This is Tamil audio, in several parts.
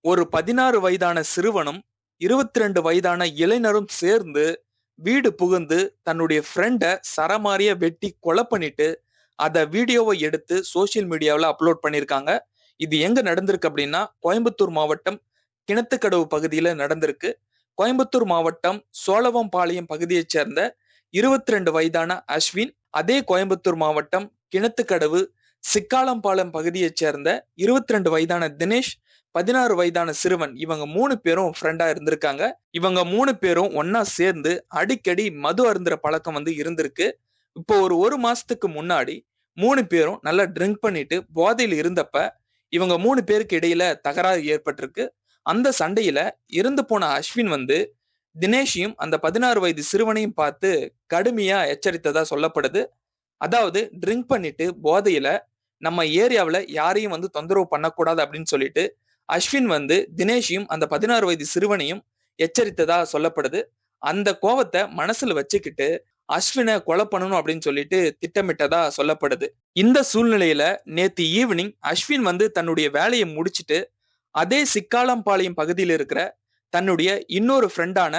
ஒரு 16 வயதான சிறுவனும் 22 வயதான இளைஞரும் சேர்ந்து வீடு புகுந்து தன்னுடைய ஃப்ரெண்டை சரமாரியா வெட்டி கொலை பண்ணிட்டு அத வீடியோவை எடுத்து சோசியல் மீடியாவில் அப்லோட் பண்ணியிருக்காங்க. இது எங்க நடந்திருக்கு அப்படின்னா கோயம்புத்தூர் மாவட்டம் கிணத்துக்கடவு பகுதியில நடந்திருக்கு. கோயம்புத்தூர் மாவட்டம் சோழவம்பாளையம் பகுதியைச் சேர்ந்த 22 வயதான அஸ்வின், அதே கோயம்புத்தூர் மாவட்டம் கிணத்துக்கடவு சிக்காலம்பாளையம் பகுதியைச் சேர்ந்த 22 வயதான தினேஷ், 16 வயதான சிறுவன், இவங்க 3 பேரும் ஃப்ரெண்டா இருந்திருக்காங்க. இவங்க 3 பேரும் ஒன்னா சேர்ந்து அடிக்கடி மது அருந்துற பழக்கம் இருந்திருக்கு. இப்போ ஒரு மாசத்துக்கு முன்னாடி 3 பேரும் நல்லா ட்ரிங்க் பண்ணிட்டு போதையில் இருந்தப்ப இவங்க 3 பேருக்கு இடையில தகராறு ஏற்பட்டிருக்கு. அந்த சண்டையில இறந்து போன அஸ்வின் தினேஷையும் அந்த 16 வயது சிறுவனையும் பார்த்து கடுமையா எச்சரித்ததா சொல்லப்படுது. அதாவது ட்ரிங்க் பண்ணிட்டு போதையில நம்ம ஏரியாவுல யாரையும் தொந்தரவு பண்ணக்கூடாது அப்படின்னு சொல்லிட்டு அஸ்வின் தினேஷையும் அந்த 16 வயது சிறுவனையும் எச்சரித்ததா சொல்லப்படுது. அந்த கோவத்தை மனசுல வச்சுக்கிட்டு அஸ்வினை கொலை பண்ணணும் அப்படின்னு சொல்லிட்டு திட்டமிட்டதா சொல்லப்படுது. இந்த சூழ்நிலையில நேத்து ஈவினிங் அஸ்வின் தன்னுடைய வேலையை முடிச்சிட்டு அதே சிக்காலம்பாளையம் பகுதியில் இருக்கிற தன்னுடைய இன்னொரு ஃப்ரெண்டான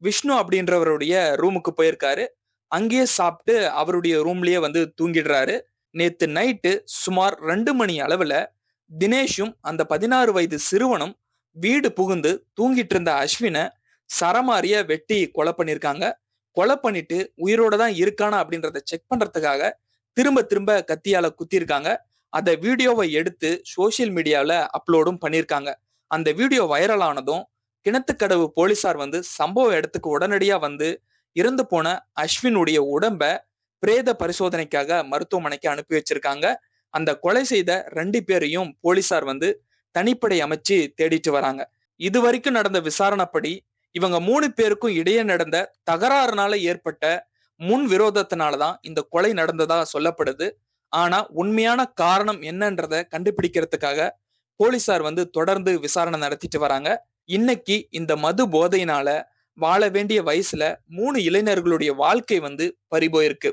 விஷ்ணு அப்படின்றவருடைய ரூமுக்கு போயிருக்காரு. அங்கேயே சாப்பிட்டு அவருடைய ரூம்லயே தூங்கிடுறாரு. நேத்து நைட்டு சுமார் 2 மணி அளவுல தினேஷும் அந்த 16 வயது சிறுவனும் வீடு புகுந்து தூங்கிட்டு இருந்த அஸ்வினை சரமாரியா வெட்டி கொலை பண்ணிருக்காங்க. கொலை பண்ணிட்டு உயிரோட தான் இருக்கானா அப்படின்றத செக் பண்றதுக்காக திரும்ப திரும்ப கத்தியால குத்திருக்காங்க. அந்த வீடியோவை எடுத்து சோசியல் மீடியால அப்லோடும் பண்ணிருக்காங்க. அந்த வீடியோ வைரல் ஆனதும் கிணத்துக்கடவு போலீசார் சம்பவ இடத்துக்கு உடனடியா இறந்து போன அஸ்வினுடைய உடம்ப பிரேத பரிசோதனைக்காக மருத்துவமனைக்கு அனுப்பி வச்சிருக்காங்க. அந்த கொலை செய்த 2 பேரையும் போலீசார் தனிப்படை அமைச்சு தேடிட்டு வராங்க. இது வரைக்கும் நடந்த விசாரணைப்படி இவங்க 3 பேருக்கும் இடையே நடந்த தகராறுனால ஏற்பட்ட முன் விரோதத்தினாலதான் இந்த கொலை நடந்ததா சொல்லப்படுது. ஆனா உண்மையான காரணம் என்னன்றத கண்டுபிடிக்கிறதுக்காக போலீசார் தொடர்ந்து விசாரணை நடத்திட்டு வராங்க. இன்னைக்கு இந்த மது போதையினால வாழ வேண்டிய வயசுல 3 இளைஞர்களுடைய வாழ்க்கை பறிபோயிருக்கு.